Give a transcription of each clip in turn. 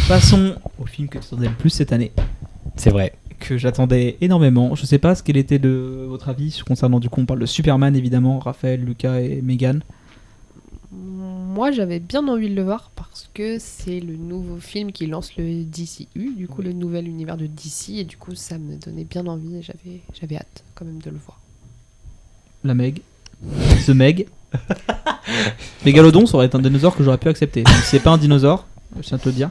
Passons au film que tu attendais le plus cette année, C'est vrai. que j'attendais énormément. Je sais pas quel était votre avis concernant, du coup, on parle de Superman évidemment, Raphaël, Lucas et Megan. Moi, j'avais bien envie de le voir parce que c'est le nouveau film qui lance le DCU, du coup le nouvel univers de DC, et du coup ça me donnait bien envie et j'avais hâte quand même de le voir. La Meg. The Meg. Mégalodon, ça aurait été un dinosaure que j'aurais pu accepter. Si c'est pas un dinosaure, je tiens à te le dire.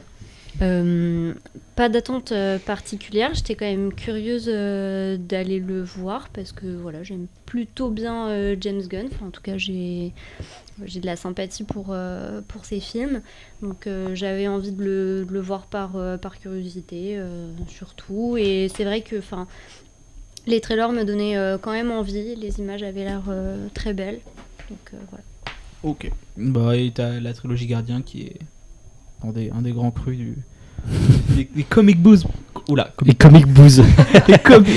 Pas d'attente particulière, j'étais quand même curieuse d'aller le voir parce que voilà, j'aime plutôt bien James Gunn, enfin, en tout cas j'ai de la sympathie pour ses films, donc j'avais envie de le voir par curiosité surtout, et c'est vrai que les trailers me donnaient quand même envie, les images avaient l'air très belles, donc voilà. Ok. Bah, et t'as la trilogie Gardien qui est un des grands crus des comic books. Oula, Les comic booze.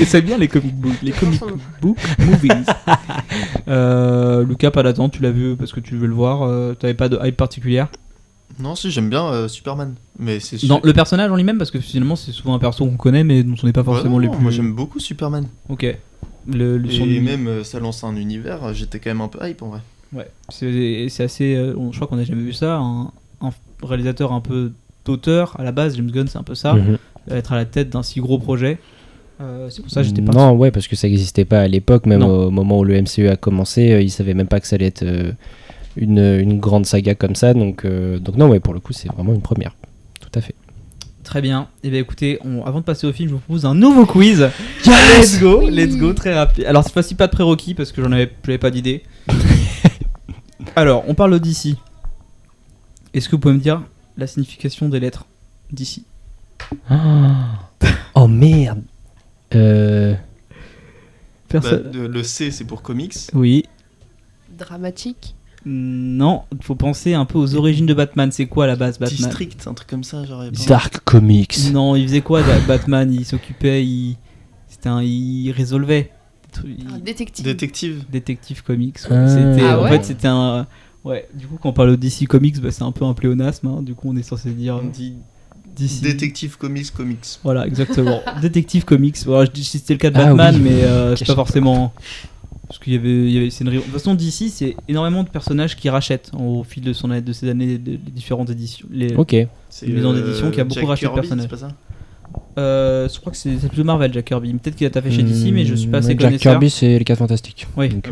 c'est bien les comic books. Les comic book movies. Lucas, pas d'attente, tu l'as vu parce que tu veux le voir. T'avais pas de hype particulière. Non, si, j'aime bien Superman. Mais c'est Dans le personnage en lui-même, parce que finalement c'est souvent un perso qu'on connaît mais dont on n'est pas forcément Ouais, les non, plus. Moi j'aime beaucoup Superman. Ok. Et même ça lance un univers, j'étais quand même un peu hype en vrai. Ouais, c'est assez. Je crois qu'on n'a jamais vu ça. Un réalisateur un peu d'auteur à la base, James Gunn, c'est un peu ça. Être à la tête d'un si gros projet. C'est pour ça que j'étais pas. Non, ouais, parce que ça n'existait pas à l'époque, même au moment où le MCU a commencé, ils savaient même pas que ça allait être une grande saga comme ça. Donc non, ouais, pour le coup, c'est vraiment une première. Tout à fait. Très bien. Et bien écoutez, avant de passer au film, je vous propose un nouveau quiz. Let's go, très rapide. Alors cette fois-ci pas de prérequis parce que j'avais pas d'idée. Alors, on parle de DC. Est-ce que vous pouvez me dire la signification des lettres DC? Oh merde. Le C c'est pour comics. Oui. Dramatique. Non, faut penser un peu aux origines de Batman. C'est quoi à la base Batman? District, un truc comme ça, genre. Dark Comics. Non, il faisait quoi Batman? Il s'occupait, il résolvait. Détective Comics. Ouais. En fait, c'était un. Ouais, du coup, quand on parle de DC Comics, c'est un peu un pléonasme. Hein. Du coup, on est censé dire. On dit DC. Détective Comics. Voilà, exactement. Détective Comics. Voilà, je dis si c'était le cas de Batman, oui. Mais c'est pas forcément. Parce qu'il y avait c'est une... De toute façon, DC, c'est énormément de personnages qui rachètent au fil de ces années de différentes éditions. C'est une maison d'édition qui a beaucoup racheté de personnages. C'est pas ça je crois que c'est plutôt Marvel, Jack Kirby. Peut-être qu'il a taffé chez DC, mais je suis pas assez connaisseur. Jack Kirby, c'est les 4 Fantastiques. Oui. Donc,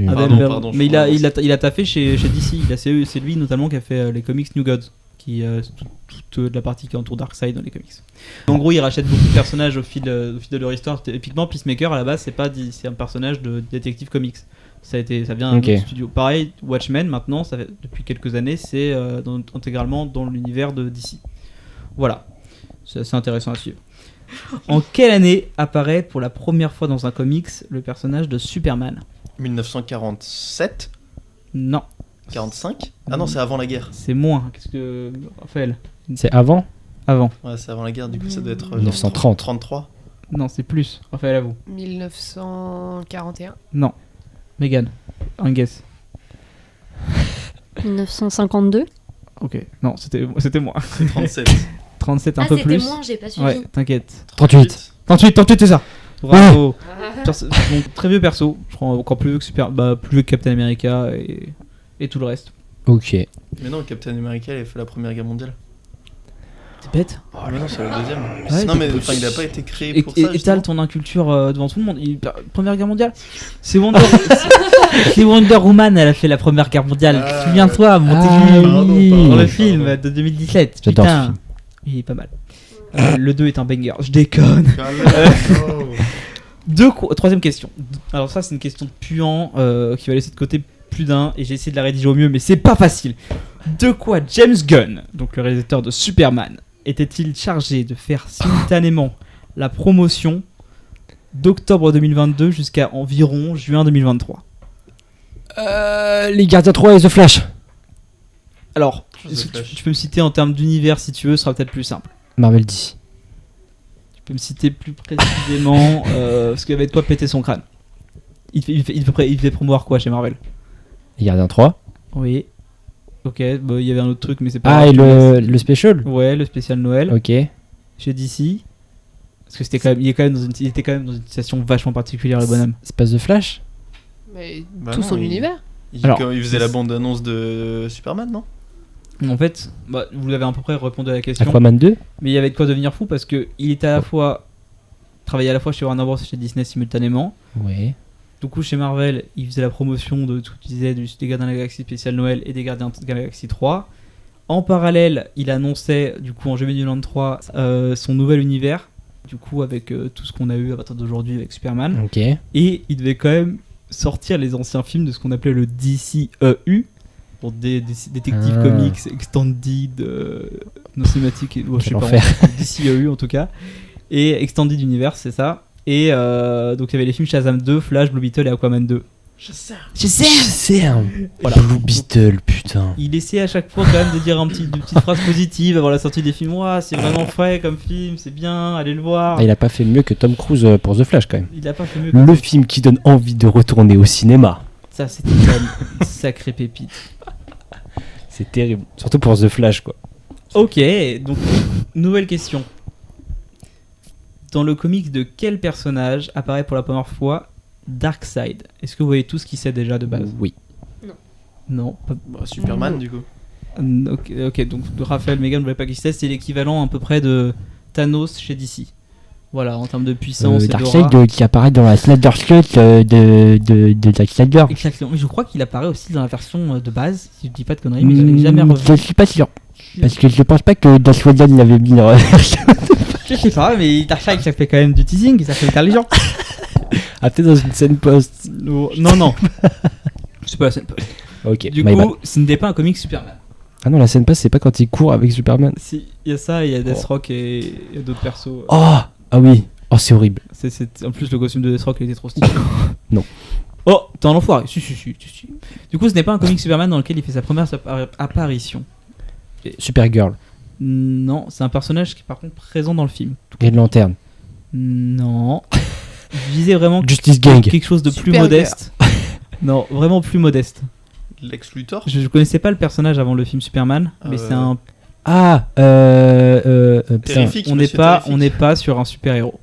pardon, mais il a taffé chez DC. C'est lui notamment qui a fait les comics New Gods, qui toute la partie qui entoure Darkseid dans les comics. En gros, il rachète beaucoup de personnages au fil de leur histoire. Typiquement, Peacemaker à la base, c'est un personnage de Detective Comics. Ça vient d'un studio. Pareil, Watchmen maintenant, depuis quelques années, c'est intégralement dans l'univers de DC. Voilà, c'est assez intéressant à suivre. En quelle année apparaît pour la première fois dans un comics le personnage de Superman? 1947. Non. 45. Ah non, c'est avant la guerre. C'est moins. Qu'est-ce que Raphaël? C'est avant. Ouais, c'est avant la guerre, du coup ça doit être 1930. 33. Non, c'est plus. Raphaël, à vous. 1941. Non. Megan, un guess. 1952. Ok, non, c'était moins. C'est 37. 37, un peu plus. C'était moins, j'ai pas suivi. Ouais, t'inquiète. 38, c'est ça. Bravo. Donc, très vieux perso. Je crois encore plus vieux que plus vieux que Captain America et tout le reste. Ok. Mais non, Captain America, il a fait la Première Guerre mondiale. T'es bête? Mais non, c'est la deuxième. Ouais, non, mais il a pas été créé pour ça. Étale ton inculture devant tout le monde. Première Guerre mondiale. C'est Wonder Woman, elle a fait la Première Guerre mondiale. Souviens-toi, Montécu. Dans le film de 2017. J'adore Putain. ce film. Il est pas mal. Le 2 est un banger. Je déconne. Troisième question. Alors ça, c'est une question de puant qui va laisser de côté plus d'un, et j'ai essayé de la rédiger au mieux, mais c'est pas facile. De quoi James Gunn, donc le réalisateur de Superman, était-il chargé de faire simultanément la promotion d'octobre 2022 jusqu'à environ juin 2023? Les Gardiens 3 et The Flash. Alors, tu peux me citer en termes d'univers si tu veux, ce sera peut-être plus simple. Marvel DC. Tu peux me citer plus précisément ce qui avait de quoi péter son crâne. Il devait promouvoir quoi chez Marvel? Les Gardiens 3. Oui. Ok, bah, il y avait un autre truc, mais c'est pas Ah, grave. et le special. Ouais, le spécial Noël Ok. chez DC. Parce que il était quand même dans une situation vachement particulière, le bonhomme. C'est pas The Flash? Mais Bah tout non, son il- univers. Alors, Quand il faisait la bande-annonce de Superman, non? En fait, bah, vous l'avez à peu près répondu à la question. Aquaman 2? Mais il y avait de quoi devenir fou parce que il était à la fois travaillait à la fois chez Warner Bros et chez Disney simultanément. Ouais. Du coup, chez Marvel, il faisait la promotion de tout ce qu'il disait des Gardiens de la Galaxie spécial Noël et des Gardiens de la Galaxie 3. En parallèle, il annonçait du coup en juillet 2023 son nouvel univers. Du coup, avec tout ce qu'on a eu à partir d'aujourd'hui avec Superman. Ok. Et il devait quand même sortir les anciens films de ce qu'on appelait le DCEU. Pour des détectives comics extended, non cinématiques, je sais Quel pas, enfer. DCEU en tout cas. Et extended universe, c'est ça. Et donc il y avait les films Shazam 2, Flash, Blue Beetle et Aquaman 2. Shazam. Voilà. Blue Beetle, putain. Il essayait à chaque fois quand même de dire une petite phrase positive avant la sortie des films. Ouah, c'est vraiment frais comme film, c'est bien, allez le voir. Ah, il a pas fait mieux que Tom Cruise pour The Flash quand même. Il a pas fait mieux. Le film qui donne envie de retourner au cinéma. Ça, c'était quand même une sacrée pépite. C'est terrible. Surtout pour The Flash quoi. Ok, donc nouvelle question. Dans le comics de quel personnage apparaît pour la première fois Darkseid? Est-ce que vous voyez tout ce qu'il sait déjà de base? Oui. Non. Pas... Bah, Superman, du coup. Ok, donc Raphaël, Megan, vous ne voyez pas qui c'est? C'est l'équivalent à peu près de Thanos chez DC. Voilà, en termes de puissance et d'aura. Darkseid qui apparaît dans la Snyder Cut de Zack Snyder. Exactement. Mais je crois qu'il apparaît aussi dans la version de base, si je dis pas de conneries, mais je l'ai jamais revu. Je suis pas sûr. Parce que je pense pas que Joss Whedon l'avait mis dans la version. Je sais pas, mais Darkseid, ça fait quand même du teasing, ça fait intelligent. Ah, peut-être dans une scène post. Non. C'est pas la scène post. Ok. Du my bad. coup, ce n'était pas un comic Superman. Ah non, la scène post, c'est pas quand il court avec Superman. Si, il y a ça, il y a Deathstroke et d'autres persos. Oh. Ah oui. Oh, c'est horrible. En plus, le costume de Deathstroke il était trop stylé. Non. Oh, t'es un enfoiré. Si. Du coup, ce n'est pas un comic Superman dans lequel il fait sa première apparition. Supergirl. Non, c'est un personnage qui est par contre présent dans le film. Green Lantern. Non. Je visais vraiment Justice Gang. quelque chose de plus Supergirl. modeste. Non, vraiment plus modeste. Lex Luthor. Je connaissais pas le personnage avant le film Superman, mais c'est un. Ah. Putain. Terrifique. On n'est pas sur un super héros.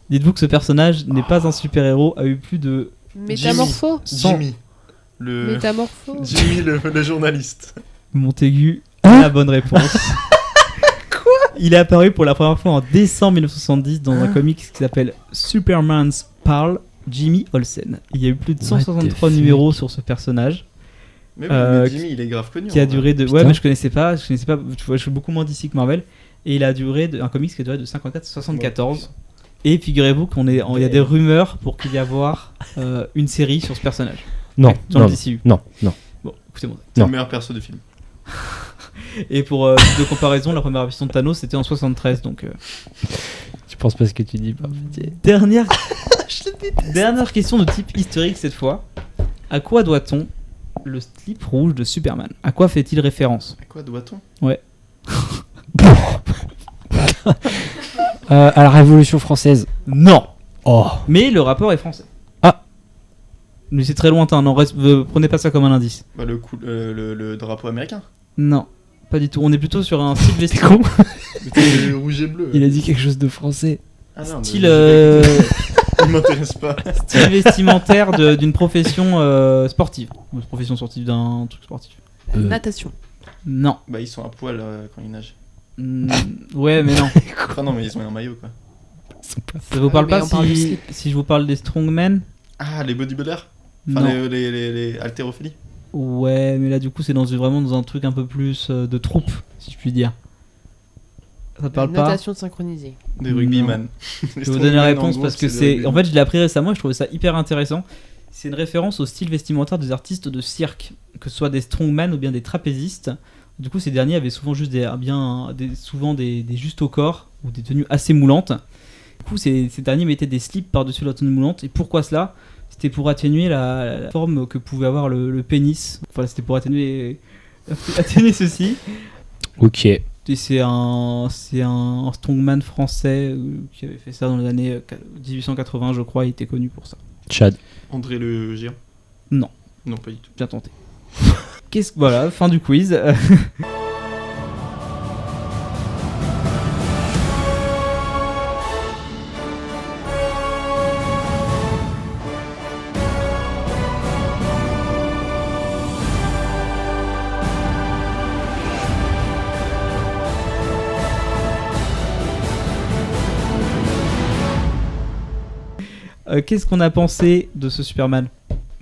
Dites-vous que ce personnage n'est pas un super héros, a eu plus de. Métamorpho. Jimmy. Métamorpho. Jimmy, le journaliste. Montaigu, Hein la bonne réponse. Quoi? Il est apparu pour la première fois en décembre 1970 dans un comics qui s'appelle Superman's Parle, Jimmy Olsen. Il y a eu plus de What 163 the fuck? numéros sur ce personnage. Mais, Euh, Jimmy, il est grave connu. Qui a en vrai. duré de. Putain. Ouais, mais je connaissais pas. Tu vois, je suis beaucoup moins d'ici que Marvel. Et il a duré un comics qui a duré de 54 à 74. Et figurez-vous qu'il y a des rumeurs pour qu'il y avoir une série sur ce personnage. Non. Dans Non. le DCU. Non. Bon, écoutez-moi. C'est Non. le meilleur perso du film. Et pour de comparaison, la première version de Thanos c'était en 73. Donc. Tu penses pas ce que tu dis pas. Dernière question de type historique cette fois. À quoi doit-on le slip rouge de Superman? À quoi fait-il référence? À quoi doit-on? À la Révolution française. Non. Oh. Mais le rapport est français. Ah. Mais c'est très lointain. Non, prenez pas ça comme un indice. Bah, le drapeau américain. Non, pas du tout. On est plutôt sur un style T'es vestimentaire. con. Le rouge et bleu. Il a dit quelque chose de français. Ah non, mais Style, il m'intéresse pas. style vestimentaire d'une profession sportive. Ou une profession sportive d'un truc sportif. Natation. Non. Bah, ils sont à poil quand ils nagent. Ouais, mais non. Enfin, non, mais ils sont en maillot quoi. Ça vous parle mais pas on parle du si, slip. si je vous parle des strongmen? Ah, les bodybuilders. Enfin, Non. les haltérophilie. Ouais, mais là du coup c'est vraiment dans un truc un peu plus de troupe, si je puis dire. Ça te parle pas? Natation synchronisée. Des rugbyman. Je vais vous donner la réponse parce que c'est. En fait, je l'ai appris récemment et je trouvais ça hyper intéressant. C'est une référence au style vestimentaire des artistes de cirque, que ce soit des strongman ou bien des trapézistes. Du coup, ces derniers avaient souvent juste souvent des justes au corps ou des tenues assez moulantes. Du coup, ces derniers mettaient des slips par-dessus leur tenue moulante. Et pourquoi cela? C'était pour atténuer la forme que pouvait avoir le pénis. Enfin, c'était pour atténuer ceci. Ok. Et c'est un strongman français qui avait fait ça dans les années 1880, je crois. Il était connu pour ça. Chad. André le géant. Non. Non, pas du tout. Bien tenté. Voilà, fin du quiz. Qu'est-ce qu'on a pensé de ce Superman ?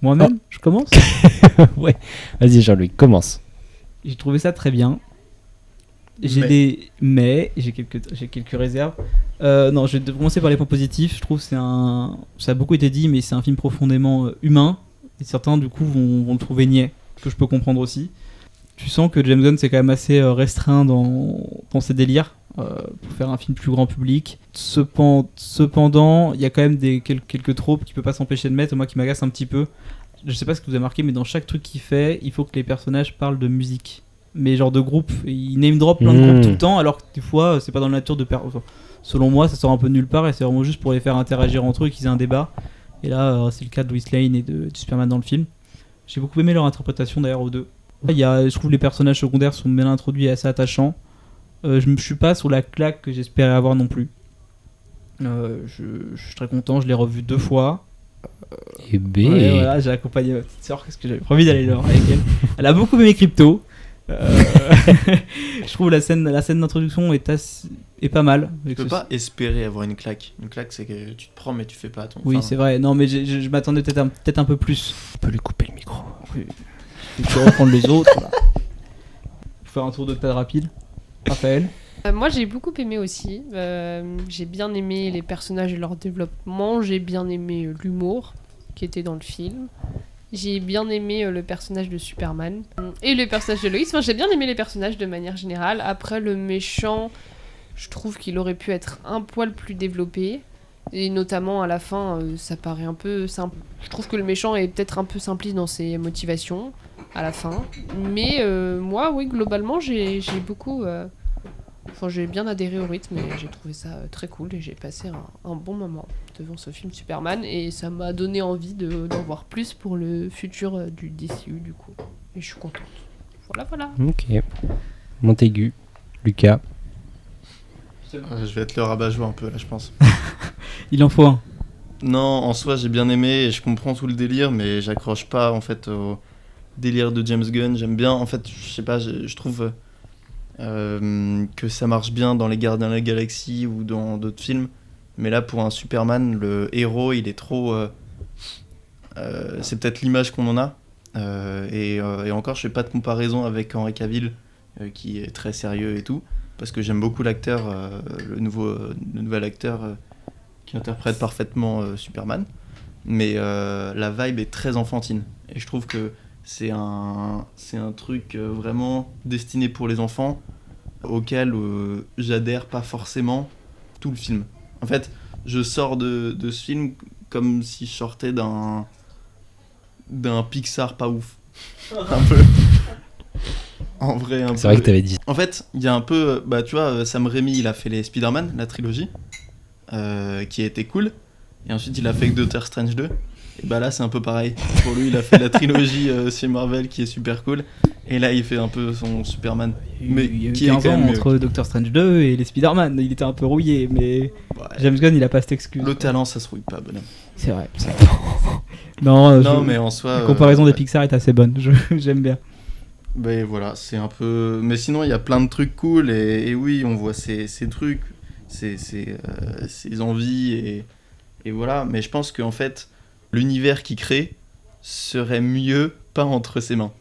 Moi-même, je commence. Ouais. Vas-y Jean-Louis, commence. J'ai trouvé ça très bien. J'ai quelques réserves. Non, je vais commencer par les points positifs. Je trouve que ça a beaucoup été dit, mais c'est un film profondément humain. Et certains, du coup, vont le trouver niais, que je peux comprendre aussi. Tu sens que James Gunn c'est quand même assez restreint dans ses délires pour faire un film plus grand public. Cependant, il y a quand même quelques tropes qui peut pas s'empêcher de mettre, moi qui m'agace un petit peu. Je sais pas ce que vous avez marqué, mais dans chaque truc qu'il fait, il faut que les personnages parlent de musique. Mais genre de groupe, il name drop plein de groupes tout le temps, alors que des fois c'est pas dans la nature de selon moi, ça sort un peu de nulle part et c'est vraiment juste pour les faire interagir entre eux et qu'ils aient un débat. Et là, c'est le cas de Lois Lane et de Superman dans le film. J'ai beaucoup aimé leur interprétation d'ailleurs aux deux. Je trouve les personnages secondaires sont bien introduits et assez attachants. Je suis pas sur la claque que j'espérais avoir non plus. Je suis très content, je l'ai revu 2 fois. Et ouais, voilà, j'ai accompagné ma petite sœur parce que j'avais promis d'aller le voir avec elle. Elle a beaucoup aimé Crypto. Je trouve la scène d'introduction est pas mal. Tu peux pas espérer avoir une claque. Une claque, c'est que tu te prends mais tu fais pas ton. Oui, c'est vrai. Non, mais je m'attendais peut-être un peu plus. On peut lui couper le micro. Oui. Tu peux reprendre les autres. Là. Faut faire un tour de table rapide. Raphaël. Moi j'ai beaucoup aimé aussi. J'ai bien aimé les personnages et leur développement. J'ai bien aimé l'humour qui était dans le film. J'ai bien aimé le personnage de Superman et le personnage de Lois. Enfin, j'ai bien aimé les personnages de manière générale. Après, le méchant, je trouve qu'il aurait pu être un poil plus développé. Et notamment à la fin, ça paraît un peu simple. Je trouve que le méchant est peut-être un peu simpliste dans ses motivations à la fin. Mais moi, oui, globalement, j'ai beaucoup... Enfin, j'ai bien adhéré au rythme et j'ai trouvé ça très cool et j'ai passé un bon moment devant ce film Superman et ça m'a donné envie d'en voir plus pour le futur du DCU du coup. Et je suis contente. Voilà. Ok. Montaigu, Lucas. Je vais être le rabat-joie un peu là, je pense. Il en faut un. Non, en soi, j'ai bien aimé et je comprends tout le délire, mais j'accroche pas en fait au délire de James Gunn. J'aime bien, en fait, je sais pas, je trouve que ça marche bien dans Les Gardiens de la Galaxie ou dans d'autres films. Mais là, pour un Superman, le héros, il est trop... c'est peut-être l'image qu'on en a. Et encore, je fais pas de comparaison avec Henry Cavill, qui est très sérieux et tout. Parce que j'aime beaucoup l'acteur, le nouvel acteur qui interprète parfaitement Superman. Mais la vibe est très enfantine. Et je trouve que c'est un truc vraiment destiné pour les enfants, auquel j'adhère pas forcément tout le film. En fait, je sors de ce film comme si je sortais d'un Pixar pas ouf. Un peu. En vrai, un peu. C'est vrai que t'avais dit. En fait, il y a un peu... Bah, tu vois, Sam Raimi, il a fait les Spider-Man, la trilogie, qui a été cool. Et ensuite, il a fait que Doctor Strange 2. Et bah là, c'est un peu pareil. Pour lui, il a fait la trilogie chez Marvel, qui est super cool. Et là, il fait un peu son Superman. Mais il y a eu qui 15 est quand ans même entre Doctor Strange 2 et les Spider-Man. Il était un peu rouillé, mais ouais. James Gunn, il a pas cette excuse. Le talent, ça se rouille pas, bonhomme. C'est vrai. Non, mais en soi... la comparaison des ouais. Pixar est assez bonne. J'aime bien. Ben voilà, c'est un peu... Mais sinon, il y a plein de trucs cool. Et oui, on voit ces trucs, ces envies. Et voilà. Mais je pense qu'en fait, l'univers qu'il crée serait mieux pas entre ses mains.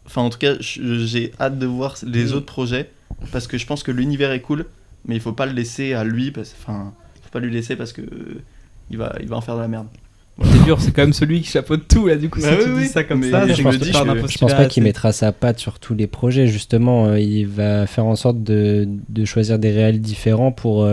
Enfin, en tout cas, j'ai hâte de voir les autres projets. Parce que je pense que l'univers est cool. Mais il faut pas le laisser à lui. Enfin, faut pas lui laisser parce que il va en faire de la merde. Voilà. C'est dur, c'est quand même celui qui chapeaute tout là. Du coup, Bah si tu oui, dis ça comme mais ça, je c'est me que dis, part d'un je postulat Je pense pas qu'il assez- mettra sa patte sur tous les projets, justement. Il va faire en sorte de choisir des réels différents pour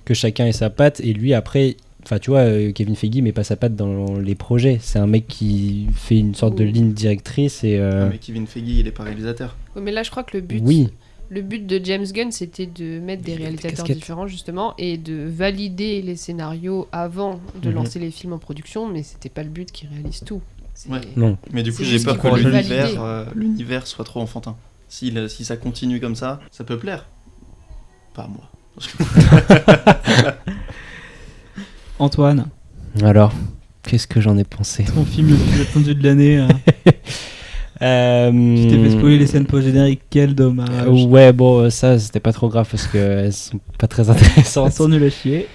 que chacun ait sa patte. Et lui, après, enfin, tu vois, Kevin Feige met pas sa patte dans les projets. C'est un mec qui fait une sorte de ligne directrice. Et, Mais Kevin Feige, il est pas réalisateur. Ouais, mais là je crois que le but de James Gunn c'était de mettre des réalisateurs casquette. différents justement et de valider les scénarios avant de Mhm. lancer les films en production, mais c'était pas le but qu'il réalise tout. C'est- Ouais. Non. Mais du coup, C'est j'ai juste peur qu'il que faut l'univers soit trop enfantin. Si ça continue comme ça peut plaire. Pas à moi. Antoine, Alors, qu'est-ce que j'en ai pensé? ton film le plus attendu de l'année. Tu t'es fait spoiler les scènes post-génériques, quel dommage. Ouais, bon, ça, c'était pas trop grave parce qu'elles sont pas très Ça intéressantes. sent nul à chier.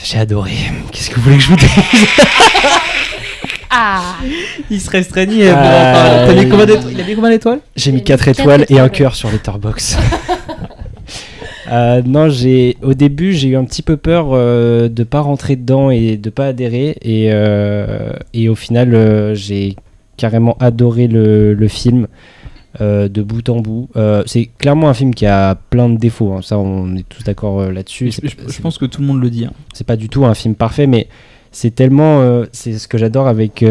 J'ai adoré. Qu'est-ce que vous voulez que je vous dise? Ah Il se restreignit. T'as mis combien d'étoiles? Il a mis combien d'étoiles? J'ai mis J'ai 4 mis 4 étoiles et un étoiles. cœur sur Letterboxd. Non, au début, j'ai eu un petit peu peur de pas rentrer dedans et de pas adhérer. Et au final, j'ai carrément adoré le film de bout en bout. C'est clairement un film qui a plein de défauts, hein. Ça, on est tous d'accord là-dessus. Je pense que tout le monde le dit. Hein. C'est pas du tout un film parfait, mais c'est tellement c'est ce que j'adore avec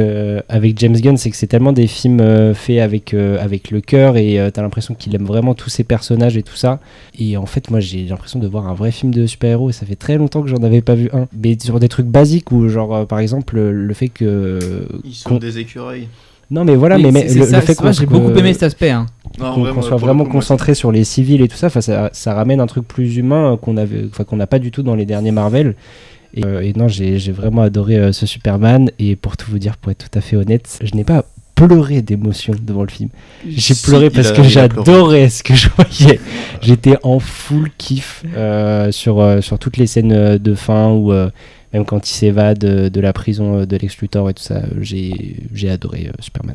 James Gunn, c'est que c'est tellement des films faits avec le cœur, et t'as l'impression qu'il aime vraiment tous ses personnages et tout ça. Et en fait, moi, j'ai l'impression de voir un vrai film de super-héros, et ça fait très longtemps que j'en avais pas vu un, mais sur des trucs basiques, ou genre par exemple le fait que Ils sautent des écureuils. non mais voilà, Oui, mais c'est le ça, fait c'est vrai, qu'on j'ai beaucoup aimé cet aspect. Hein. Non, qu'on ouais, moi, soit pour vraiment le coup, moi, concentré sur les civils et tout ça, ça ramène un truc plus humain qu'on n'a pas du tout dans les derniers Marvel. Et non, j'ai vraiment adoré ce Superman, et pour tout vous dire, pour être tout à fait honnête, je n'ai pas pleuré d'émotion devant le film. J'ai Si, pleuré parce que il a j'adorais ce que je voyais. J'étais en full kiff sur toutes les scènes de fin, ou même quand il s'évade de la prison de Lex Luthor et tout ça. J'ai adoré Superman.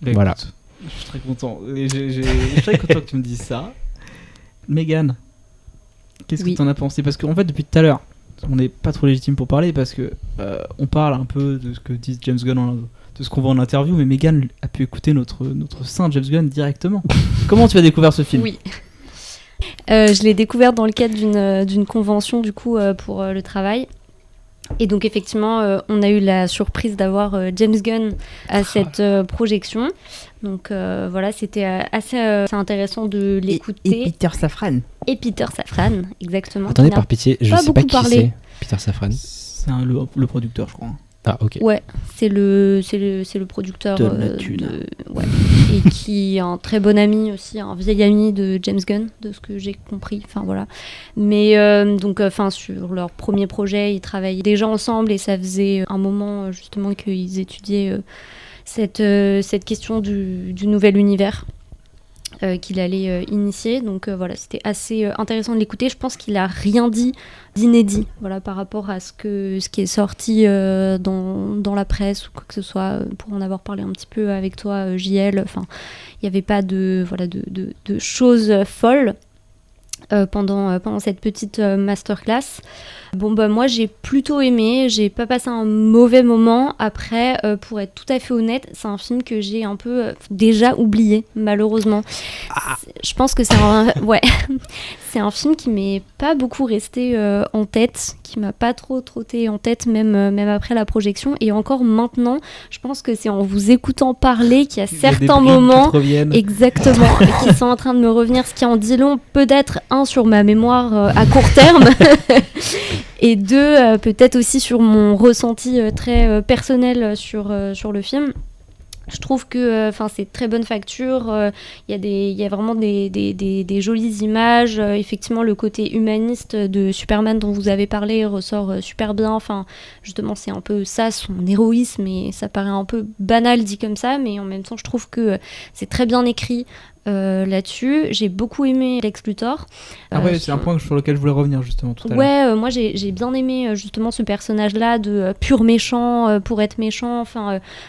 Bah, Voilà. écoute, je suis très content. Et je suis très content que tu me dises ça. Mégane, qu'est-ce Oui. que t'en as pensé? Parce qu'en fait, depuis tout à l'heure, on n'est pas trop légitime pour parler, parce que on parle un peu de ce que dit James Gunn, de ce qu'on voit en interview, mais Mégane a pu écouter notre saint James Gunn directement. Comment tu as découvert ce film? Oui. Je l'ai découvert dans le cadre d'une convention du coup pour le travail. Et donc effectivement, on a eu la surprise d'avoir James Gunn à cette projection. Donc voilà, c'était assez intéressant de l'écouter. Peter Safran. Et Peter Safran, exactement. Attendez, qui n'a par pitié, je pas sais pas beaucoup qui parlé. c'est, Peter Safran. C'est le producteur, je crois. Ah, ok. Ouais, c'est le producteur De la thune. ouais. Et qui est un très bon ami aussi, un vieil ami de James Gunn, de ce que j'ai compris. Enfin voilà. Mais donc, sur leur premier projet, ils travaillaient déjà ensemble, et ça faisait un moment justement qu'ils étudiaient cette question du nouvel univers. Qu'il allait initier, donc voilà, c'était assez intéressant de l'écouter. Je pense qu'il a rien dit d'inédit, voilà, par rapport à ce qui est sorti dans la presse ou quoi que ce soit, pour en avoir parlé un petit peu avec toi, JL. Enfin, il n'y avait pas de choses folles pendant cette petite masterclass. Bon bah moi j'ai plutôt aimé, j'ai pas passé un mauvais moment. Après, pour être tout à fait honnête, c'est un film que j'ai un peu déjà oublié, malheureusement. Je pense que c'est c'est un film qui m'est pas beaucoup resté en tête, qui m'a pas trop trotté en tête, même après la projection. Et encore maintenant, je pense que c'est en vous écoutant parler qu'il y a certains moments, exactement, qui sont en train de me revenir, ce qui en dit long, peut-être sur ma mémoire à court terme, et deux, peut-être aussi sur mon ressenti très personnel sur le film. Je trouve que c'est très bonne facture, il y a vraiment des jolies images, effectivement le côté humaniste de Superman dont vous avez parlé ressort super bien, justement c'est un peu ça son héroïsme, et ça paraît un peu banal dit comme ça, mais en même temps je trouve que c'est très bien écrit là-dessus. J'ai beaucoup aimé Lex Luthor. C'est un point sur lequel je voulais revenir justement tout à l'heure. Ouais, moi j'ai bien aimé justement ce personnage-là de pur méchant pour être méchant,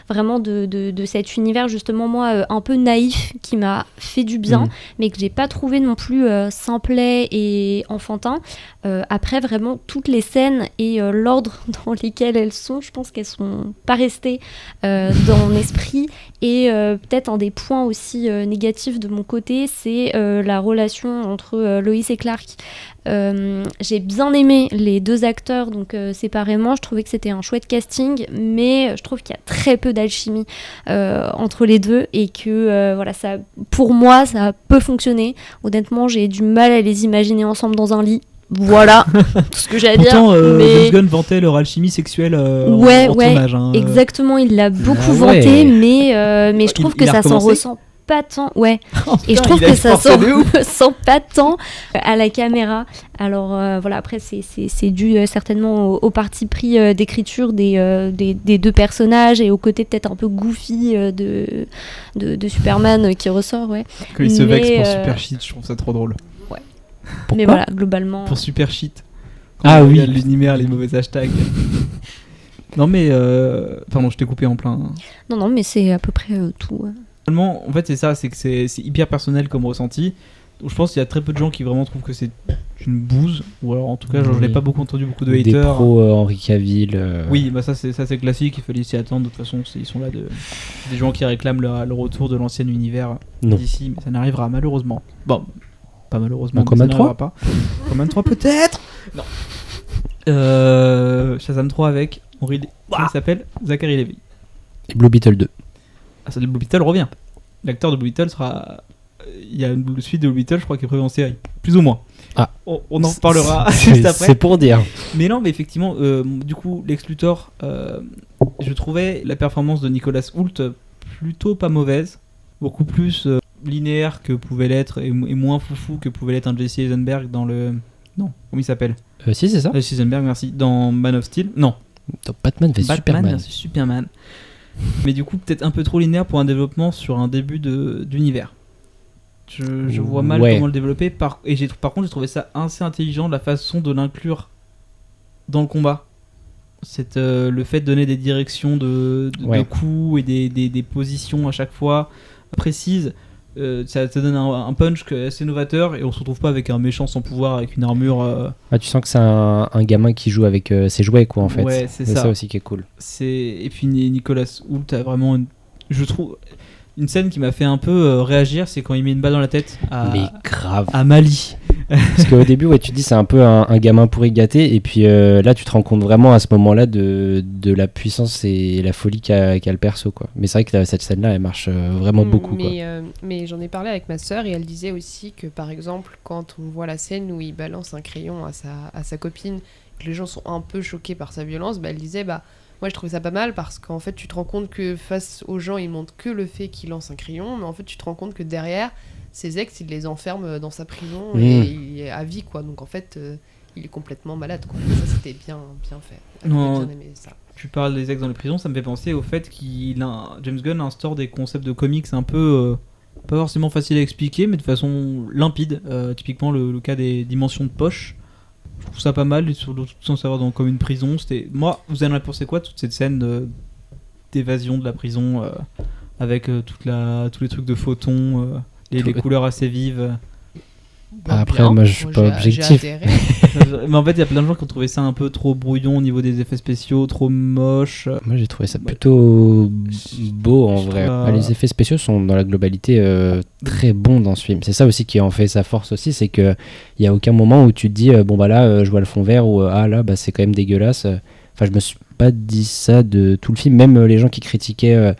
vraiment de cet univers justement moi un peu naïf qui m'a fait du bien, mais que j'ai pas trouvé non plus simplet et enfantin. Après vraiment toutes les scènes et l'ordre dans lesquels elles sont, je pense qu'elles sont pas restées dans mon esprit. Et peut-être un des points aussi négatifs de mon côté, c'est la relation entre Lois et Clark. J'ai bien aimé les deux acteurs donc séparément, je trouvais que c'était un chouette casting, mais je trouve qu'il y a très peu d'alchimie entre les deux, et que pour moi ça peut fonctionner. Honnêtement, j'ai du mal à les imaginer ensemble dans un lit. Voilà, tout ce que j'ai à dire. Pourtant, Mais... James Gunn vantait leur alchimie sexuelle Ouais, en ouais, tournage. Hein. exactement, il l'a beaucoup Ah vanté, ouais. mais je trouve Il que a ça s'en recommencé ressent pas tant. Ouais, Oh, et je putain, trouve il a que ça forcé s'en de ouf. ressent pas tant à la caméra. Alors voilà, après, c'est dû certainement au parti pris d'écriture des deux personnages et au côté peut-être un peu goofy de Superman qui ressort, ouais. Quand il se vexe Mais, pour Super Shit, je trouve ça trop drôle. Mais voilà, globalement. Pour Super Shit. Ah Quand on oui. regarde l'univers, les mauvais hashtags. Non mais... Pardon, je t'ai coupé en plein. Non, mais c'est à peu près tout. Finalement, en fait, c'est ça, c'est que c'est hyper personnel comme ressenti. Donc, je pense qu'il y a très peu de gens qui vraiment trouvent que c'est une bouse. Ou alors, en tout cas, genre, je l'ai Oui. pas beaucoup entendu beaucoup de Des haters. pros Henri Cavill. Oui, bah ça c'est classique, il fallait s'y attendre. De toute façon, ils sont là des gens qui réclament le retour de l'ancien univers Non. d'ici, mais ça n'arrivera malheureusement. Bon, pas malheureusement. Aquaman mais ça 3? n'arrivera pas. Aquaman 3 peut-être. Non. Shazam 3 avec comment il s'appelle Zachary Levi. Et Blue Beetle 2. Ah, ça, le Blue Beetle revient. L'acteur de Blue Beetle sera. Il y a une suite de Blue Beetle, je crois, qui est prévue en série, plus ou moins. Ah. On en reparlera C'est- juste après. C'est pour dire. Mais non, mais effectivement, du coup, Lex Luthor, je trouvais la performance de Nicolas Hoult plutôt pas mauvaise, beaucoup plus linéaire que pouvait l'être et moins foufou que pouvait l'être un Jesse Eisenberg dans le. Non, comment il s'appelle Si, c'est ça. Jesse Eisenberg, merci. Dans Man of Steel. Non, Dans Batman vs Batman Superman. versus Superman. Mais du coup, peut-être un peu trop linéaire pour un développement sur un début d'univers. Je vois mal Ouais. comment le développer. Par contre, j'ai trouvé ça assez intelligent, la façon de l'inclure dans le combat. C'est le fait de donner des directions de Ouais. coups et des positions à chaque fois précises. Ça te donne un punch assez novateur et on se retrouve pas avec un méchant sans pouvoir avec une armure. Ah, tu sens que c'est un gamin qui joue avec ses jouets, quoi, en fait. Ouais, c'est C'est ça. ça aussi qui est cool. Et puis Nicolas Hoult a vraiment je trouve une scène qui m'a fait un peu réagir, c'est quand il met une balle dans la tête Mais grave. à Mali. Parce qu'au début, ouais, tu te dis c'est un peu un gamin pourri gâté, et puis là, tu te rends compte vraiment à ce moment-là de la puissance et la folie qu'a le perso, quoi. Mais c'est vrai que cette scène-là, elle marche vraiment beaucoup, quoi. Mais j'en ai parlé avec ma sœur et elle disait aussi que par exemple quand on voit la scène où il balance un crayon à sa copine, que les gens sont un peu choqués par sa violence, bah, elle disait moi je trouvais ça pas mal parce qu'en fait tu te rends compte que face aux gens il montre que le fait qu'il lance un crayon, mais en fait tu te rends compte que derrière ses ex il les enferme dans sa prison et il est à vie, quoi. Donc en fait il est complètement malade, quoi. Et ça c'était bien fait. Elle Non. avait bien aimé ça. Tu parles des ex dans les prisons, ça me fait penser au fait James Gunn instaure des concepts de comics un peu pas forcément faciles à expliquer, mais de façon limpide. Typiquement le cas des dimensions de poche. Je trouve ça pas mal, tout sans savoir comme une prison. Moi, vous en avez pensé quoi toute cette scène d'évasion de la prison avec tous les trucs de photons, les couleurs assez vives. Après, Bien. moi, je suis pas objectif. J'ai adhéré. Mais en fait, il y a plein de gens qui ont trouvé ça un peu trop brouillon au niveau des effets spéciaux, trop moche. Moi, j'ai trouvé ça plutôt beau, en Je vrai. trouve, Ah, les effets spéciaux sont, dans la globalité, très bons dans ce film. C'est ça aussi qui en fait sa force aussi, c'est qu'il n'y a aucun moment où tu te dis, bon, bah là, je vois le fond vert, ou ah là, bah, c'est quand même dégueulasse. Enfin, je me suis pas dit ça de tout le film. Même les gens qui critiquaient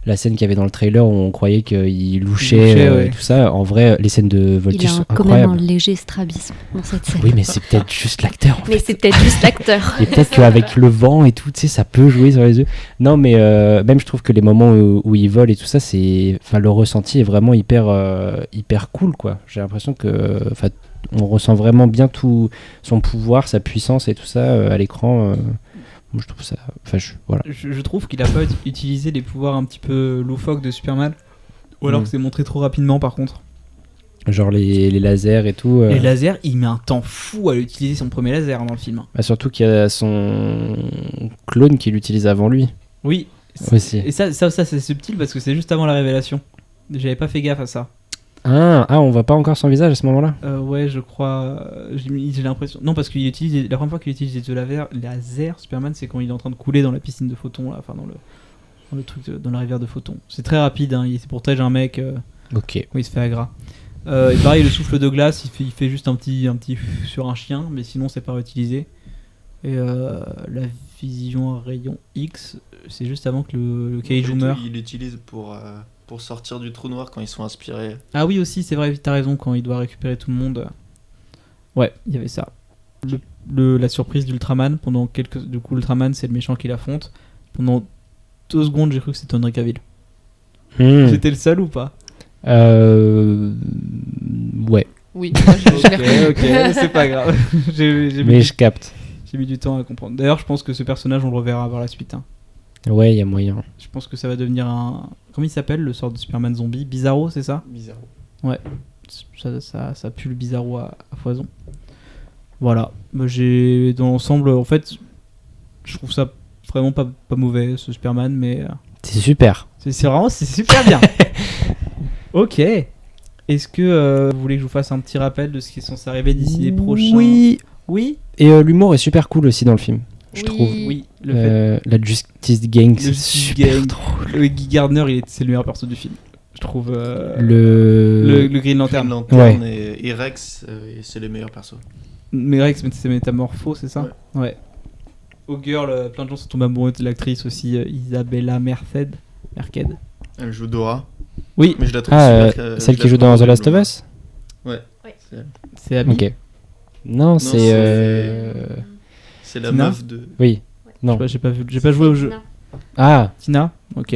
la scène qu'il y avait dans le trailer où on croyait qu'il louchait, ouais. tout ça. En vrai, les scènes de Il voltige a sont quand même un incroyables. léger strabisme dans cette scène. Oui, mais c'est peut-être juste l'acteur. En fait. Mais c'est peut-être juste l'acteur. Et peut-être qu'avec le vent et tout, tu sais, ça peut jouer sur les yeux. Non, mais même je trouve que les moments où il vole et tout ça, le ressenti est vraiment hyper cool, quoi. J'ai l'impression que, on ressent vraiment bien tout son pouvoir, sa puissance et tout ça à l'écran. Moi, je trouve ça. Voilà. Je trouve qu'il a pas utilisé les pouvoirs un petit peu loufoques de Superman. Ou alors que c'est montré trop rapidement, par contre. Genre les lasers et tout. Les lasers, il met un temps fou à utiliser son premier laser dans le film. Bah, surtout qu'il y a son clone qui l'utilise avant lui. Oui. Aussi. Et ça c'est subtil parce que c'est juste avant la révélation. J'avais pas fait gaffe à ça. Ah, on voit pas encore son visage à ce moment-là. Ouais, je crois. J'ai l'impression. Non, parce qu'il utilise la première fois qu'il utilise les lasers, Superman, c'est quand il est en train de couler dans la piscine de photons, là, enfin dans le truc, dans la rivière de photons. C'est très rapide, hein, c'est pour protéger un mec Ok. quand il se fait agra. Et pareil, le souffle de glace, il fait juste un petit sur un chien, mais sinon c'est pas réutilisé. Et la vision à rayon X, c'est juste avant que le Kaiju meure. Il l'utilise pour sortir du trou noir quand ils sont inspirés. Ah oui aussi, c'est vrai, t'as raison, quand il doit récupérer tout le monde. Ouais, il y avait ça. la surprise d'Ultraman. Du coup, Ultraman, c'est le méchant qui l'affronte. Pendant 2 secondes, j'ai cru que c'était Henry Cavill. J'étais le seul ou pas? Ouais. Oui, moi je l'ai Ok, c'est pas grave. Mais je capte. J'ai mis du temps à comprendre. D'ailleurs, je pense que ce personnage, on le reverra par la suite. Hein. Ouais, il y a moyen. Je pense que ça va devenir un... Comment il s'appelle, le sort de Superman zombie? Bizarro, c'est ça? Bizarre. Ouais. Ça pue le Bizarro à foison. Voilà. Bah, dans l'ensemble, en fait, je trouve ça vraiment pas mauvais, ce Superman, mais... C'est super. C'est super bien. Ok. Est-ce que vous voulez que je vous fasse un petit rappel de ce qui est censé arriver d'ici les prochains... Oui. Et l'humour est super cool aussi dans le film, je trouve. Oui. Le fait... La Justice Gang, c'est Justice super Gang. drôle. Le Guy Gardner, c'est le meilleur perso du film. Je trouve... Le Green Lantern. Green Lantern et Rex, c'est les meilleurs persos. Mais Rex, c'est Métamorpho, c'est ça? Ouais. Au Girl, plein de gens sont tombés amoureux de l'actrice aussi, Isabella Merced. Elle joue Dora. Oui. Mais je la trouve super. Celle qui joue dans The Last of Us? Ouais. C'est Abby. Ok. Non, c'est c'est la Tina meuf de. Oui. Non. J'ai pas joué au jeu. Tina. Ah, Tina. Ok.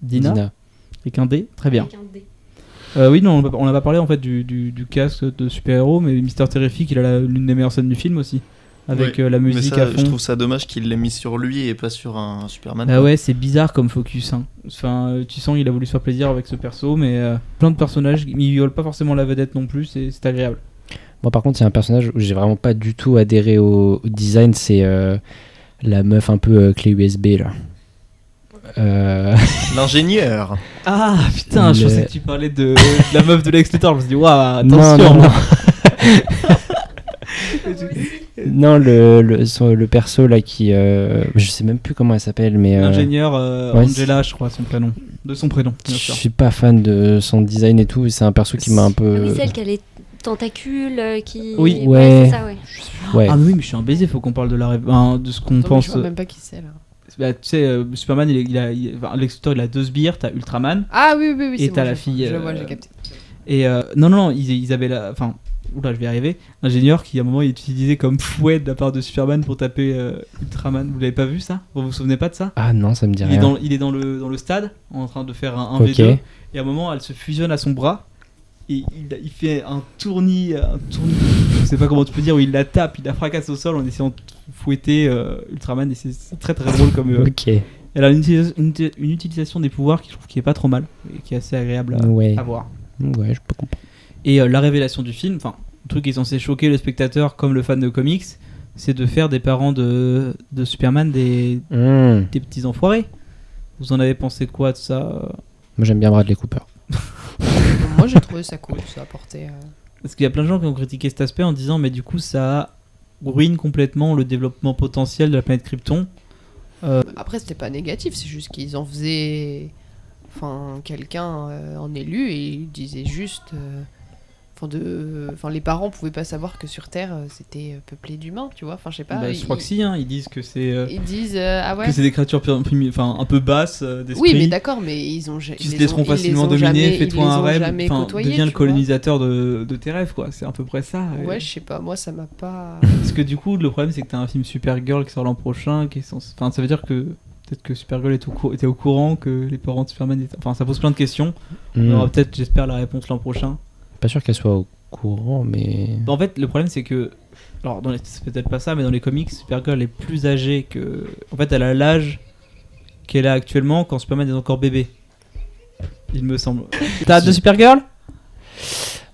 Dina. Avec un D. Très bien. Avec un D. Oui, non, on n'a pas parlé en fait du casque de super-héros, mais Mister Terrific, il a l'une des meilleures scènes du film aussi. Avec la musique mais à fond. Je trouve ça dommage qu'il l'ait mis sur lui et pas sur un Superman. Ah ouais, c'est bizarre comme focus. Hein. Enfin, tu sens qu'il a voulu se faire plaisir avec ce perso, mais plein de personnages, il viole pas forcément la vedette non plus, c'est agréable. Moi par contre, il y a un personnage où j'ai vraiment pas du tout adhéré au design, c'est la meuf un peu clé USB là. L'ingénieur. Ah putain, je pensais que tu parlais de la meuf de Lex Luthor, je me suis dit, waouh, attention. Non. Non, le perso là qui. Je sais même plus comment elle s'appelle, mais. L'ingénieur Angela, je crois, de son prénom, Je bien sûr. suis pas fan de son design et tout, c'est un perso qui m'a un peu. Ah oui, celle qui a les tentacules qui. Oui. Ouais. C'est ça, ouais. Ouais. Ah oui, mais je suis un baiser, faut qu'on parle de ce qu'on Non, mais pense. je vois même pas qui c'est là. Bah, tu sais, Superman, Lex Luthor, il a 2 sbires, t'as Ultraman. Ah oui, Et c'est t'as bon, la je fille, vois, je vois, j'ai capté. Et non, ils avaient la. Enfin, oula, je vais y arriver. L'ingénieur qui, à un moment, est utilisé comme fouet de la part de Superman pour taper Ultraman. Vous l'avez pas vu ça? Vous vous souvenez pas de ça? Ah non, ça me dit rien. Il est dans le stade en train de faire un Ok. V2. Et à un moment, elle se fusionne à son bras. Et il fait un tournis, je sais pas comment tu peux dire, où il la tape, il la fracasse au sol en essayant de fouetter Ultraman. Et c'est très très drôle comme. Ok. Elle a une utilisation des pouvoirs qui je trouve qui est pas trop mal et qui est assez agréable à voir. Ouais, je peux comprendre. Et la révélation du film, enfin, le truc qui est censé choquer le spectateur comme le fan de comics, c'est de faire des parents de Superman des petits enfoirés. Vous en avez pensé quoi de ça? Moi j'aime bien Bradley Cooper. Moi j'ai trouvé ça cool, ça apportait. Parce qu'il y a plein de gens qui ont critiqué cet aspect en disant mais du coup ça ruine complètement le développement potentiel de la planète Krypton. Après c'était pas négatif, c'est juste qu'ils en faisaient quelqu'un en élu et ils disaient juste les parents pouvaient pas savoir que sur Terre c'était peuplé d'humains, tu vois, je sais pas. Je crois que si, hein, ils disent que c'est ils disent ah ouais. que c'est des créatures un peu basses d'esprit. Oui, mais d'accord, mais ils ont qui se laisseront facilement dominer, fais-toi un rêve, deviens le colonisateur de tes rêves, quoi. C'est à peu près ça. Ouais, je sais pas, moi ça m'a pas. Parce que du coup, le problème c'est que t'as un film Supergirl qui sort l'an prochain, ça veut dire que peut-être que Supergirl était au courant que les parents de Superman étaient... Enfin, ça pose plein de questions. On aura peut-être, j'espère, la réponse l'an prochain. Pas sûr qu'elle soit au courant, mais... En fait, le problème c'est que... Alors, c'est peut-être pas ça, mais dans les comics, Supergirl est plus âgée que... En fait, elle a l'âge qu'elle a actuellement quand Superman est encore bébé. Il me semble. T'as hâte de Supergirl?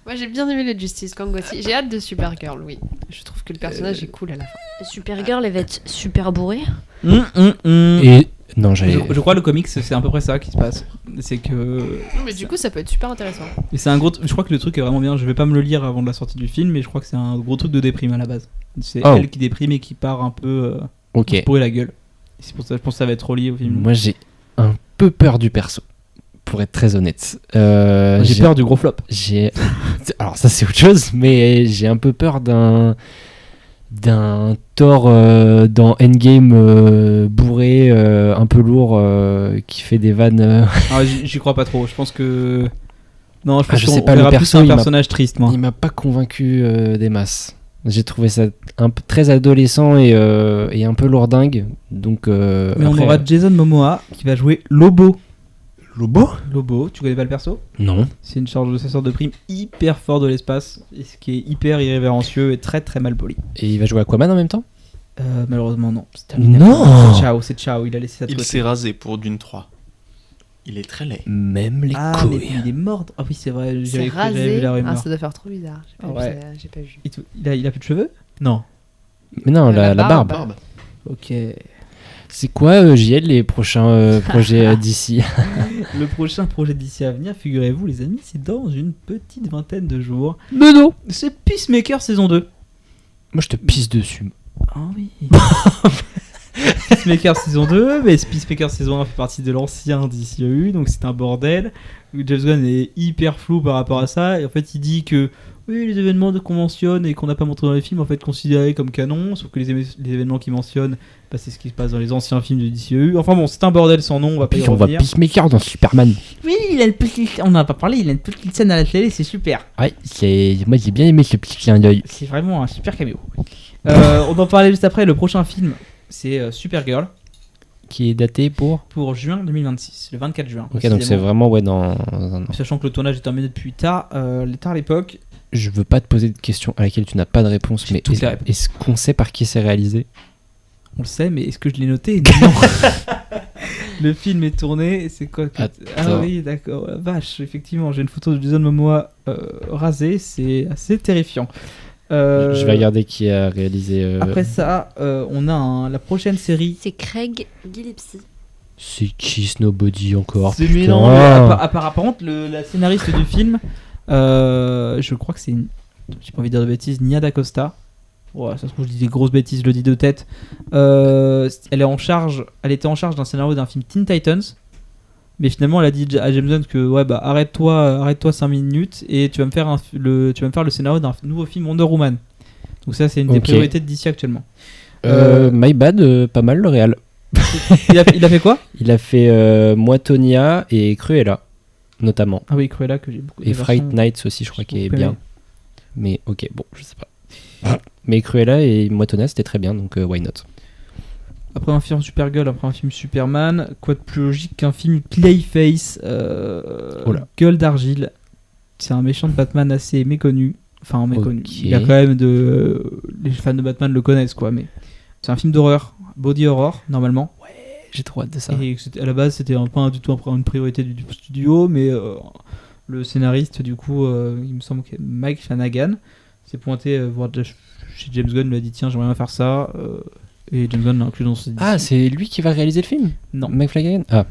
Moi j'ai bien aimé le Justice Gang aussi. J'ai hâte de Supergirl, oui. Je trouve que le personnage est cool à la fin. Supergirl, elle va être super bourrée. Et non, je crois le comics c'est à peu près ça qui se passe. C'est que. Non, mais du coup ça peut être super intéressant. Et c'est un gros. Je crois que le truc est vraiment bien. Je vais pas me le lire avant de la sortie du film, mais je crois que c'est un gros truc de déprime à la base. C'est elle qui déprime et qui part un peu. Pourrir la gueule. Et c'est pour ça, je pense que ça va être trop lié au film. Moi j'ai un peu peur du perso, pour être très honnête. J'ai peur du gros flop. Alors ça c'est autre chose, mais j'ai un peu peur d'un Thor dans Endgame bourré, un peu lourd, qui fait des vannes. Ah, j'y crois pas trop. Je pense que non, je pense je qu'on sais pas, verra le perso, plus un personnage triste, moi. Il m'a pas convaincu des masses. J'ai trouvé ça un peu très adolescent et un peu lourdingue. Donc, Mais on après- aura Jason Momoa qui va jouer Lobo. Lobo Lobo, tu connais pas le perso? Non. C'est une charge de chasseur de primes hyper fort de l'espace, et ce qui est hyper irrévérencieux et très très mal poli. Et il va jouer Aquaman en même temps? Malheureusement non. C'est terminé. Non. C'est ciao, il a laissé ça de Il côté. s'est rasé pour Dune 3. Il est très laid. Même les Ah mais couilles. il est mort. Ah oui c'est vrai, C'est j'avais rasé. vu la rumeur. Ah, ça doit faire trop bizarre. J'ai pas, Ouais. vu ça, j'ai pas vu. Il a plus de cheveux? Non. Mais non, La la barbe. barbe. Ok. C'est quoi, JL, les prochains projets d'ici? Le prochain projet d'ici à venir, figurez-vous les amis, c'est dans une petite vingtaine de jours. Non. C'est Peacemaker saison 2. Moi, je te pisse dessus. Ah oui. Peacemaker saison 2, mais Peacemaker saison 1 fait partie de l'ancien DCEU, donc c'est un bordel. James Gunn est hyper flou par rapport à ça, et en fait il dit que oui, les événements de convention et qu'on n'a pas montré dans les films en fait considérés comme canon, sauf que les événements qu'il mentionne, bah, c'est ce qui se passe dans les anciens films de DCEU. Enfin bon, c'est un bordel sans nom, on va pas y Puis on voit revenir. Peacemaker dans Superman. Oui, il a une petite... on n'en a pas parlé, il a une petite scène à la télé, c'est super. Ouais, moi j'ai bien aimé ce petit clin d'œil. C'est vraiment un super caméo. On en parlait juste après, le prochain film, c'est Supergirl, Qui est daté pour. juin 2026, le 24 juin. Ok, donc c'est précisément. vraiment dans un an. Sachant que le tournage est terminé depuis tard à l'époque. Je veux pas te poser de question à laquelle tu n'as pas de réponse, J'ai mais toutes les réponses. est-ce qu'on sait par qui c'est réalisé? On le sait, mais est-ce que je l'ai noté? Non. Le film est tourné, c'est quoi que... Attends. Ah oui, d'accord, la vache, effectivement, j'ai une photo de Jason Momoa rasé, c'est assez terrifiant. Je vais regarder qui a réalisé. Après ça, on a la prochaine série. C'est Craig Gillespie. C'est qui Snowbody encore? C'est putain. mélange. Par contre, la scénariste du film, je crois que c'est une... J'ai pas envie de dire de bêtises, Nia DaCosta. Ouais, ça se trouve, je dis des grosses bêtises, je le dis de tête. Elle était en charge d'un scénario d'un film Teen Titans. Mais finalement, elle a dit à James Gunn que ouais, bah, arrête-toi 5 minutes et tu vas me faire le scénario d'un nouveau film Wonder Woman. Donc ça, c'est une des Ok. priorités de DC actuellement. My bad, pas mal le réal. Il a fait quoi? Il a fait Moi Tonya et Cruella, notamment. Ah oui, Cruella que j'ai beaucoup. Et Fright Nights aussi, je crois, qui est beaucoup bien. aimé. Mais ok, bon, je sais pas. Mais Cruella et Moi Tonya, c'était très bien, donc why not? Après un film Supergirl, après un film Superman, quoi de plus logique qu'un film Clayface, Oula. Gueule d'argile. C'est un méchant de Batman assez méconnu. Enfin, méconnu. Ok. Il y a quand même les fans de Batman le connaissent, quoi. Mais c'est un film d'horreur, body horror, normalement. J'ai trop hâte de ça. Et à la base, c'était pas du tout une priorité du studio, mais le scénariste, du coup, il me semble que Mike Flanagan s'est pointé voir chez James Gunn, lui a dit tiens, j'aimerais bien faire ça. Et James Gunn l'a inclus dans son édition. Ah, c'est lui qui va réaliser le film? Non. Mike Flanagan? Ah,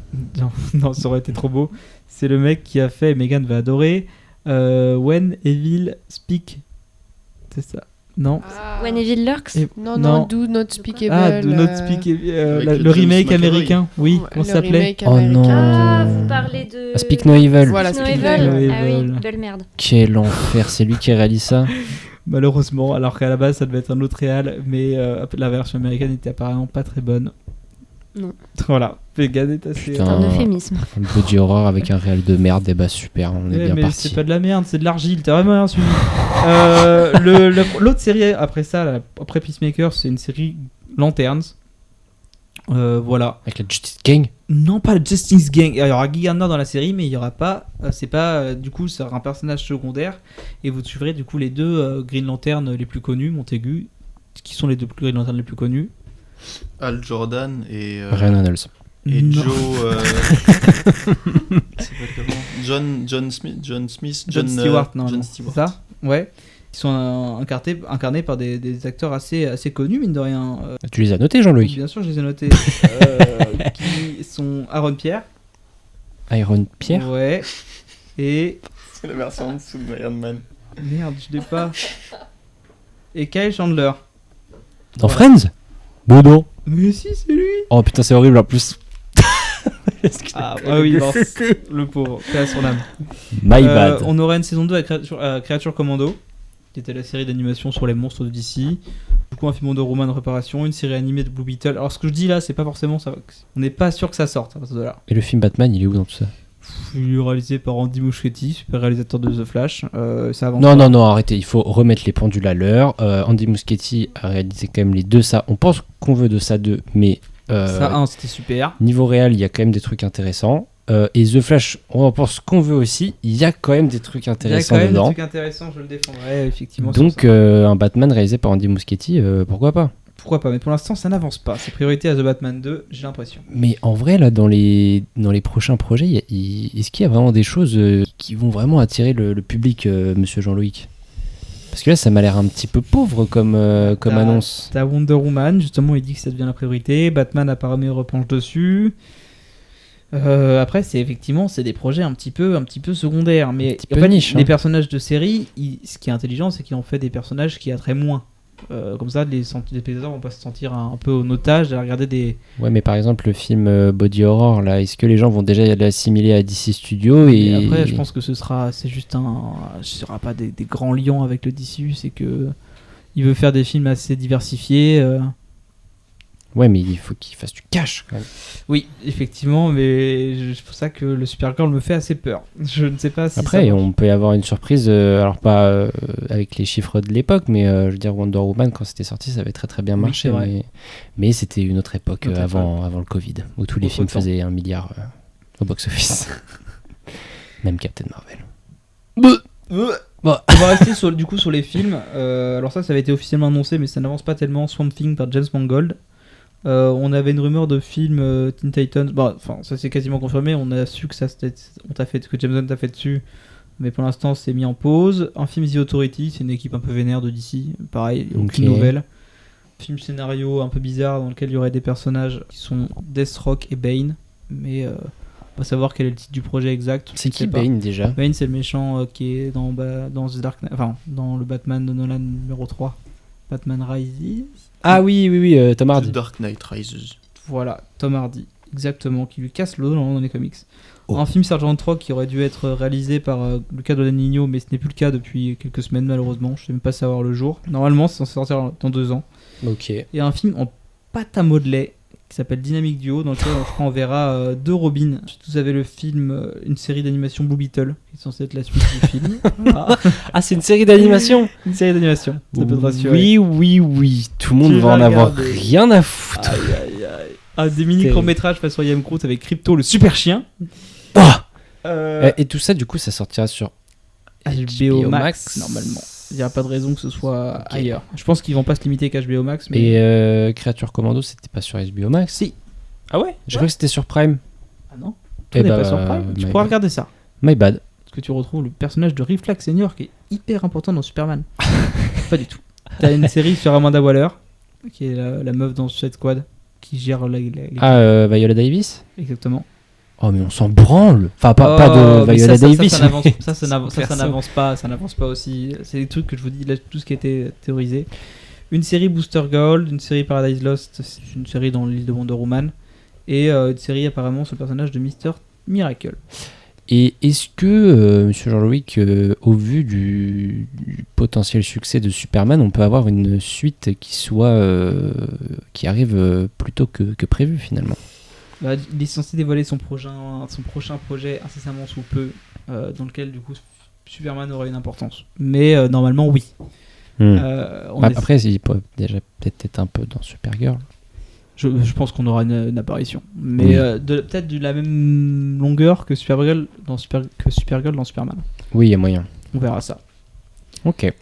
Non, ça aurait été trop beau. C'est le mec qui a fait, Megan va adorer, When Evil Speak. C'est ça. Non. When Evil Lurks. Et- Non, Non. non, Do Not Speakable. Ah, Do Not Speak. Avec Le James remake McAvoy. américain. Oui, comment ça s'appelait? Oh non. Ah, vous parlez de. Speak No Evil. Voilà, Speak No Speak No Evil. Evil. Ah oui, belle merde. Quel enfer, c'est lui qui réalise ça? Malheureusement, alors qu'à la base ça devait être un autre réal, mais la version américaine était apparemment pas très bonne. Non. Voilà, Megan est assez. Putain. C'est un euphémisme. Un body horror avec un réel de merde, et bah super, on est Ouais, bien mais parti. c'est pas de la merde, c'est de l'argile, t'as vraiment rien suivi. L'autre série après ça, après Peacemaker, c'est une série Lanterns. Voilà. Avec la Justice Gang? Non, pas le Justice Gang. Il y aura Guy Gardner dans la série, mais il y aura pas. C'est pas. Du coup, c'est un personnage secondaire. Et vous suivrez du coup les deux Green Lantern les plus connus, Montaigu, qui sont les deux Green Lantern les plus connus. Al Jordan et Ryan Reynolds. Et Non. Joe. il s'appelle comment? John Smith. John Stewart, non, John non, Stewart. c'est ça. Ouais. Ils sont incarnés par des acteurs assez connus, mine de rien. Tu les as notés, Jean-Louis? Bien sûr, je les ai notés. Qui sont Aaron Pierre. Iron Pierre? Ouais. Et. C'est la version en dessous de Iron Man. Merde, je l'ai pas. Et Kyle Chandler. Dans Friends? Bon non. Mais si, c'est lui. Oh putain, c'est horrible en plus. Ah oui, non, le pauvre, paix à son âme. My bad. On aura une saison 2 à Creature Commando, qui était la série d'animation sur les monstres de DC. Du coup, un film de Roman en préparation, une série animée de Blue Beetle. Alors, ce que je dis là, c'est pas forcément ça. On n'est pas sûr que ça sorte à partir de là. Et le film Batman, il est où dans tout ça? Réalisé par Andy Muschietti, super réalisateur de The Flash. Ça avance Non, pas. non, arrêtez, il faut remettre les pendules à l'heure. Andy Muschietti a réalisé quand même les deux ça. On pense qu'on veut de ça 2, mais Ça, c'était super. niveau réel, il y a quand même des trucs intéressants. Et The Flash, on en pense qu'on veut aussi. Il y a quand même des trucs Il y a intéressants quand même des dedans. trucs intéressants, je le défendrai, effectivement. Donc, sur ça. un Batman réalisé par Andy Muschietti, pourquoi pas? Pourquoi pas, mais pour l'instant, ça n'avance pas. C'est priorité à The Batman 2, j'ai l'impression. Mais en vrai, là, dans les prochains projets, est-ce qu'il y a vraiment des choses qui vont vraiment attirer le public, monsieur Jean-Loïc? Parce que là, ça m'a l'air un petit peu pauvre comme annonce. T'as Wonder Woman, justement, il dit que ça devient la priorité. Batman, apparemment, repenche dessus. Après, c'est des projets un petit peu secondaires. Mais petit peu niche, les hein. personnages de série, ce qui est intelligent, c'est qu'ils ont fait des personnages qui attraient moins. Comme ça, les spectateurs vont pas se sentir un peu en otage à regarder des. Ouais, mais par exemple, le film Body Horror, là, est-ce que les gens vont déjà l'assimiler à DC Studios Et après, je pense que c'est juste ce sera pas des grands lions avec le DCU, c'est que il veut faire des films assez diversifiés. Ouais, mais il faut qu'il fasse du cash, quand même. Oui, effectivement, mais c'est pour ça que le Supergirl me fait assez peur. Je ne sais pas si Après, ça on peut y avoir une surprise, alors pas avec les chiffres de l'époque, mais je veux dire, Wonder Woman, quand c'était sorti, ça avait très très bien Oui, marché. c'est vrai. Mais c'était une autre époque, Autre avant le Covid, où tous les Autre films temps. faisaient 1 milliard au box-office. Même Captain Marvel. On va rester sur les films. Alors ça avait été officiellement annoncé, mais ça n'avance pas tellement. Swamp Thing par James Mangold. On avait une rumeur de film Teen Titans. Enfin, ça c'est quasiment confirmé. On a su que que James Gunn t'a fait dessus, mais pour l'instant c'est mis en pause. Un film The Authority, c'est une équipe un peu vénère de DC. Pareil, aucune Ok. nouvelle. Film scénario un peu bizarre dans lequel il y aurait des personnages qui sont Deathstroke et Bane, mais on va savoir quel est le titre du projet exact. C'est Je qui sais pas. Bane déjà? Bane, c'est le méchant qui est dans The Dark Knight, enfin dans le Batman de Nolan numéro 3, Batman Rises. Ah oui, Tom The Hardy. Dark Knight Rises. Voilà, Tom Hardy, exactement, qui lui casse le dos dans les comics. Oh. Un film Sergent 3 qui aurait dû être réalisé par Luca Guadagnino, mais ce n'est plus le cas depuis quelques semaines malheureusement. Je ne sais même pas savoir le jour. Normalement, c'est censé sortir dans 2 ans. Ok. Et un film en pâte à modeler qui s'appelle Dynamic Duo, dans lequel on verra 2 Robins. Vous avez le film, une série d'animation Blue Beetle, qui est censée être la suite du film. Voilà. Ah, c'est une série d'animation. Une série d'animation, ça peut te rassurer. Oui. Tout le monde Tu va en vas avoir regarder. rien à foutre. Des mini courts-métrages façon Yam Groot avec Crypto, le super chien. Ah Euh, Et tout ça, du coup, ça sortira sur HBO Max, normalement. Il n'y a pas de raison que ce soit Ok. ailleurs. Je pense qu'ils vont pas se limiter qu'à HBO Max. Mais... Et Créature Commando, c'était pas sur HBO Max? Si. Ah ouais. Je crois que c'était sur Prime. Ah non. Eh Tout n'est bah, pas sur Prime. Tu my pourras bad. regarder ça. My bad. Parce que tu retrouves le personnage de Rick Flag Senior qui est hyper important dans Superman. Pas du tout. T'as une série sur Amanda Waller, qui est la meuf dans Suicide Squad, qui gère les... Viola Davis? Exactement. Oh, mais on s'en branle. Enfin, pas de mais Viola Davis. Ça n'avance Perso. ça n'avance pas aussi. C'est des trucs que je vous dis, là, tout ce qui a été théorisé. Une série Booster Gold, une série Paradise Lost, c'est une série dans l'île de Wonder Woman, et une série apparemment sur le personnage de Mr. Miracle. Et est-ce que, monsieur Jean-Louis, au vu du potentiel succès de Superman, on peut avoir une suite qui arrive plus tôt que prévu finalement? Il est censé dévoiler son prochain projet incessamment sous peu, dans lequel du coup Superman aura une importance. Mais normalement oui. Après, il pourrait déjà peut-être être un peu dans Supergirl. Je pense qu'on aura une apparition. Mais Oui. peut-être de la même longueur que Supergirl dans Superman. Oui, il y a moyen. On verra ça. Ok.